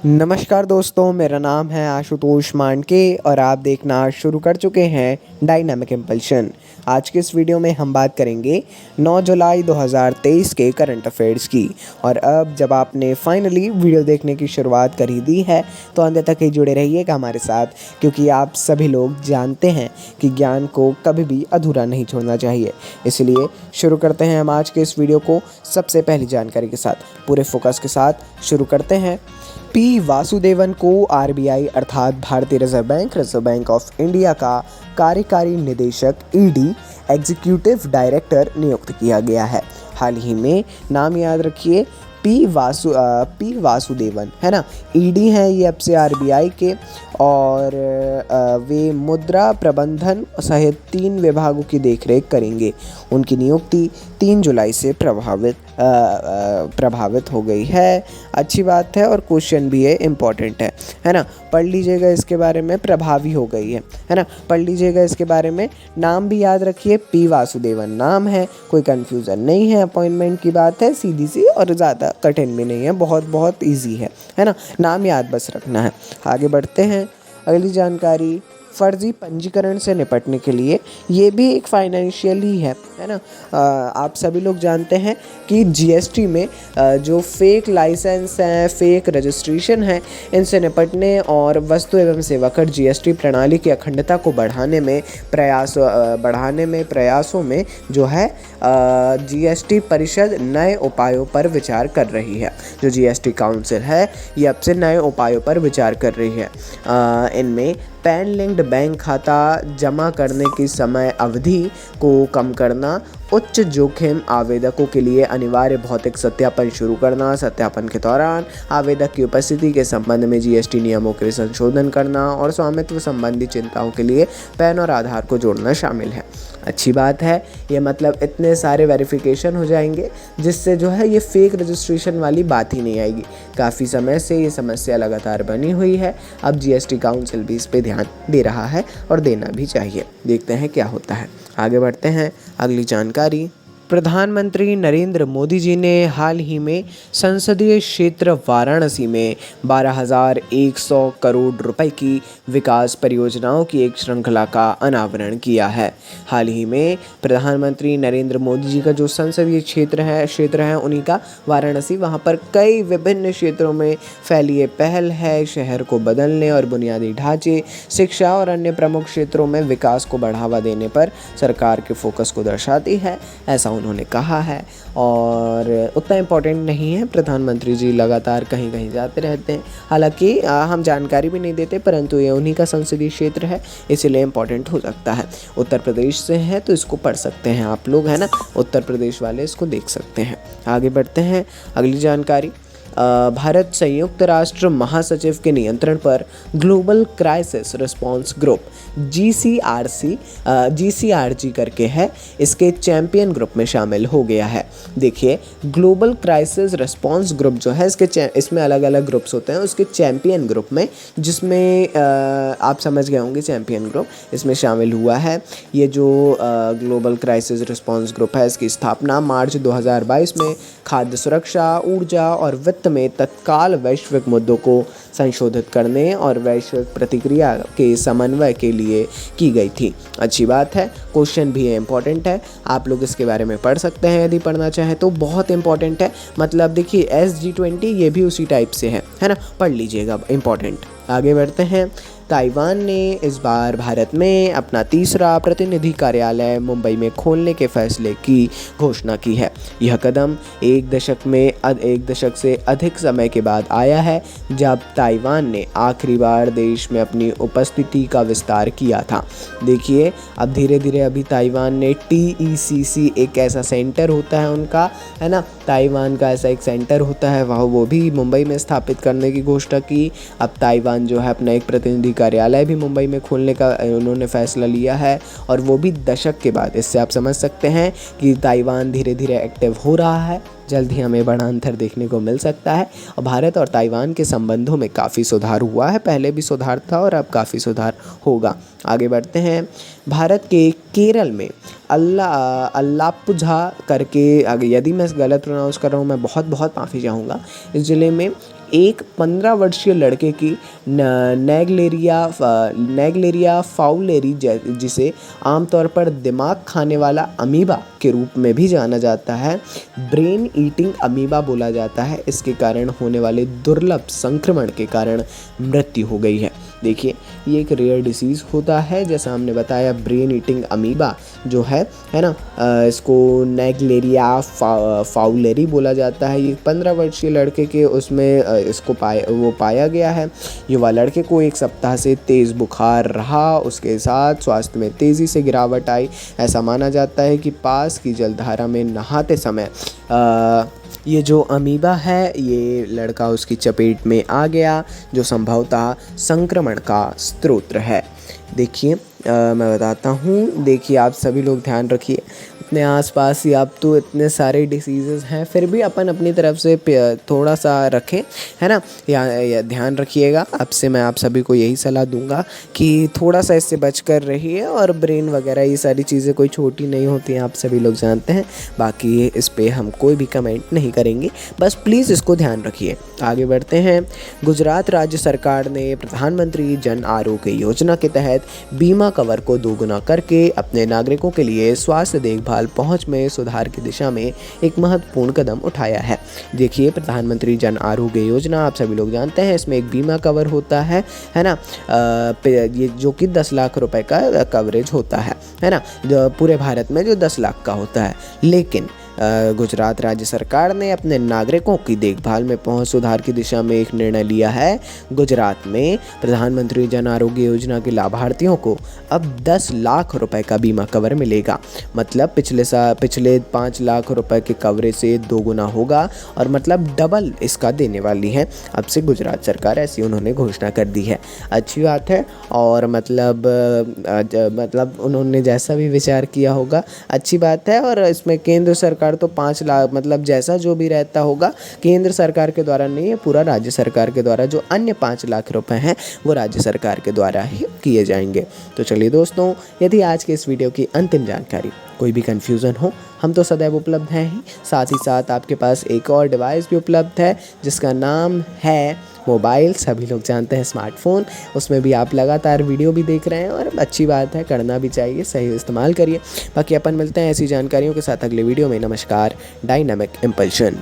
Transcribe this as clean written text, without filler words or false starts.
नमस्कार दोस्तों, मेरा नाम है आशुतोष मांडके और आप देखना शुरू कर चुके हैं डायनामिक इम्पल्शन। आज के इस वीडियो में हम बात करेंगे 9 जुलाई 2023 के करंट अफेयर्स की। और अब जब आपने फाइनली वीडियो देखने की शुरुआत कर ही दी है तो अंत तक ही जुड़े रहिएगा हमारे साथ, क्योंकि आप सभी लोग जानते हैं कि ज्ञान को कभी भी अधूरा नहीं छोड़ना चाहिए। इसलिए शुरू करते हैं हम आज के इस वीडियो को सबसे पहली जानकारी के साथ, पूरे फोकस के साथ शुरू करते हैं। पी वासुदेवन को आरबीआई अर्थात भारतीय रिजर्व बैंक ऑफ इंडिया का कार्यकारी निदेशक ईडी एग्जीक्यूटिव डायरेक्टर नियुक्त किया गया है। हाल ही में नाम याद रखिए, पी वासुदेवन है ना। ईडी हैं ये अब से आरबीआई के, और वे मुद्रा प्रबंधन सहित 3 विभागों की देखरेख करेंगे। उनकी नियुक्ति 3 जुलाई से प्रभावित हो गई है। अच्छी बात है और क्वेश्चन भी है, इम्पॉर्टेंट है ना। पढ़ लीजिएगा इसके बारे में, प्रभावी हो गई है ना। पढ़ लीजिएगा इसके बारे में। नाम भी याद रखिए, पी वासुदेवन नाम है, कोई कन्फ्यूज़न नहीं है। अपॉइंटमेंट की बात है, सीधी सी और ज़्यादा कठिन भी नहीं है, बहुत ईजी है ना। नाम याद बस रखना है। आगे बढ़ते हैं। अगली जानकारी, फर्जी पंजीकरण से निपटने के लिए, ये भी एक फाइनेंशियल ही है ना। आप सभी लोग जानते हैं कि जीएसटी में जो फेक लाइसेंस हैं, फेक रजिस्ट्रेशन है, इनसे निपटने और वस्तु एवं सेवा कर जीएसटी प्रणाली की अखंडता को बढ़ाने में प्रयासों में जो है जीएसटी परिषद नए उपायों पर विचार कर रही है। जो जीएसटी काउंसिल है ये अब से नए उपायों पर विचार कर रही है। इनमें पैन लिंक्ड बैंक खाता जमा करने की समय अवधि को कम करना, उच्च जोखिम आवेदकों के लिए अनिवार्य भौतिक सत्यापन शुरू करना, सत्यापन के दौरान आवेदक की उपस्थिति के संबंध में जीएसटी नियमों के संशोधन करना और स्वामित्व संबंधी चिंताओं के लिए पैन और आधार को जोड़ना शामिल है। अच्छी बात है ये, मतलब इतने सारे वेरिफिकेशन हो जाएंगे जिससे जो है ये फेक रजिस्ट्रेशन वाली बात ही नहीं आएगी। काफ़ी समय से ये समस्या लगातार बनी हुई है। अब जीएसटी काउंसिल भी इस पे ध्यान दे रहा है और देना भी चाहिए। देखते हैं क्या होता है। आगे बढ़ते हैं। अगली जानकारी, प्रधानमंत्री नरेंद्र मोदी जी ने हाल ही में संसदीय क्षेत्र वाराणसी में 12,100 करोड़ रुपए की विकास परियोजनाओं की एक श्रृंखला का अनावरण किया है। हाल ही में प्रधानमंत्री नरेंद्र मोदी जी का जो संसदीय क्षेत्र है उन्हीं का वाराणसी, वहाँ पर कई विभिन्न क्षेत्रों में फैली ये पहल है। शहर को बदलने और बुनियादी ढांचे, शिक्षा और अन्य प्रमुख क्षेत्रों में विकास को बढ़ावा देने पर सरकार के फोकस को दर्शाती है, ऐसा उन्होंने कहा है। और उतना इम्पोर्टेंट नहीं है, प्रधानमंत्री जी लगातार कहीं कहीं जाते रहते हैं। हालांकि हम जानकारी भी नहीं देते, परंतु ये उन्हीं का संसदीय क्षेत्र है, इसीलिए इम्पोर्टेंट हो सकता है। उत्तर प्रदेश से है तो इसको पढ़ सकते हैं आप लोग, है ना। उत्तर प्रदेश वाले इसको देख सकते हैं। आगे बढ़ते हैं। अगली जानकारी, भारत संयुक्त राष्ट्र महासचिव के नियंत्रण पर global crisis response group GCRG करके है, इसके चैंपियन ग्रुप में शामिल हो गया है। देखिए, ग्लोबल क्राइसिस रिस्पांस ग्रुप जो है इसमें अलग अलग ग्रुप्स होते हैं। उसके चैंपियन ग्रुप में, जिसमें आप समझ गए होंगे चैंपियन ग्रुप, इसमें शामिल हुआ है। ये जो ग्लोबल क्राइसिस रिस्पांस ग्रुप है, इसकी स्थापना मार्च 2022 में खाद्य सुरक्षा, ऊर्जा और वित्त में तत्काल वैश्विक मुद्दों को संशोधित करने और वैश्विक प्रतिक्रिया के समन्वय के लिए की गई थी। अच्छी बात है, क्वेश्चन भी है, इंपॉर्टेंट है। आप लोग इसके बारे में पढ़ सकते हैं यदि पढ़ना चाहें तो, बहुत इंपॉर्टेंट है। मतलब देखिए, SG20 ये भी उसी टाइप से है ना। पढ़ लीजिएगा, इंपॉर्टेंट। आगे बढ़ते हैं। ताइवान ने इस बार भारत में अपना तीसरा प्रतिनिधि कार्यालय मुंबई में खोलने के फैसले की घोषणा की है। यह कदम एक दशक से अधिक समय के बाद आया है, जब ताइवान ने आखिरी बार देश में अपनी उपस्थिति का विस्तार किया था। देखिए, अब धीरे धीरे अभी ताइवान ने TECC एक ऐसा सेंटर होता है उनका, है ना, ताइवान का ऐसा एक सेंटर होता है, वो भी मुंबई में स्थापित करने की घोषणा की। अब ताइवान जो है अपना एक प्रतिनिधि कार्यालय भी मुंबई में खोलने का उन्होंने फैसला लिया है, और वो भी दशक के बाद। इससे आप समझ सकते हैं कि ताइवान धीरे धीरे एक्टिव हो रहा है। जल्द ही हमें बड़ा अंतर देखने को मिल सकता है। और भारत और ताइवान के संबंधों में काफ़ी सुधार हुआ है, पहले भी सुधार था और अब काफ़ी सुधार होगा। आगे बढ़ते हैं। भारत के केरल में अल्लापुझा करके, यदि मैं गलत प्रोनाउंस कर रहा हूँ मैं बहुत माफ़ी चाहूँगा। इस ज़िले में एक 15 वर्षीय लड़के की नेग्लेरिया फाउलेरी जिसे आमतौर पर दिमाग खाने वाला अमीबा के रूप में भी जाना जाता है, ब्रेन ईटिंग अमीबा बोला जाता है। इसके कारण होने वाले दुर्लभ संक्रमण के कारण मृत्यु हो गई है। देखिए, ये एक रेयर डिसीज़ होता है, जैसा हमने बताया ब्रेन ईटिंग अमीबा जो है ना, इसको नेग्लेरिया फाउलेरी बोला जाता है। ये 15 वर्षीय लड़के के उसमें इसको पाया गया है। युवा लड़के को 1 सप्ताह से तेज़ बुखार रहा, उसके साथ स्वास्थ्य में तेज़ी से गिरावट आई। ऐसा माना जाता है कि पास की जलधारा में नहाते समय ये जो अमीबा है ये लड़का उसकी चपेट में आ गया, जो संभवतः संक्रमण का स्रोत है। देखिए, मैं बताता हूँ, देखिए आप सभी लोग ध्यान रखिए अपने आसपास ही। अब तो इतने सारे डिसीज़ेज़ हैं, फिर भी अपन अपनी तरफ से थोड़ा सा रखें, है ना, या ध्यान रखिएगा। अब से मैं आप सभी को यही सलाह दूंगा कि थोड़ा सा इससे बच कर रहिए। और ब्रेन वगैरह ये सारी चीज़ें कोई छोटी नहीं होती हैं, आप सभी लोग जानते हैं। बाकी इस पे हम कोई भी कमेंट नहीं करेंगे, बस प्लीज़ इसको ध्यान रखिए। आगे बढ़ते हैं। गुजरात राज्य सरकार ने प्रधानमंत्री जन आरोग्य योजना के तहत बीमा कवर को दोगुना करके अपने नागरिकों के लिए स्वास्थ्य देखभाल पहुंच में सुधार की दिशा में एक महत्वपूर्ण कदम उठाया है। देखिए, प्रधानमंत्री जन आरोग्य योजना आप सभी लोग जानते हैं, इसमें एक बीमा कवर होता है ना, ये जो कि 10 लाख रुपए का कवरेज होता है ना, जो पूरे भारत में जो 10 लाख का होता है। लेकिन गुजरात राज्य सरकार ने अपने नागरिकों की देखभाल में पहुंच सुधार की दिशा में एक निर्णय लिया है। गुजरात में प्रधानमंत्री जन आरोग्य योजना के लाभार्थियों को अब 10 लाख रुपए का बीमा कवर मिलेगा। मतलब पिछले 5 लाख रुपए के कवरेज से 2 गुना होगा, और मतलब डबल इसका देने वाली है अब से गुजरात सरकार, ऐसी उन्होंने घोषणा कर दी है। अच्छी बात है। और मतलब उन्होंने जैसा भी विचार किया होगा अच्छी बात है। और इसमें केंद्र सरकार तो 5 लाख, मतलब जैसा जो भी रहता होगा केंद्र सरकार के द्वारा नहीं है, पूरा राज्य सरकार के द्वारा जो अन्य 5 लाख रुपए हैं वो राज्य सरकार के द्वारा ही किए जाएंगे। तो चलिए दोस्तों, यदि आज के इस वीडियो की अंतिम जानकारी कोई भी कन्फ्यूज़न हो, हम तो सदैव उपलब्ध हैं ही। साथ ही साथ आपके पास एक और डिवाइस भी उपलब्ध है जिसका नाम है मोबाइल, सभी लोग जानते हैं स्मार्टफ़ोन। उसमें भी आप लगातार वीडियो भी देख रहे हैं, और अच्छी बात है, करना भी चाहिए, सही इस्तेमाल करिए। बाकी अपन मिलते हैं ऐसी जानकारियों के साथ अगले वीडियो में। नमस्कार। Dynamic impulsion.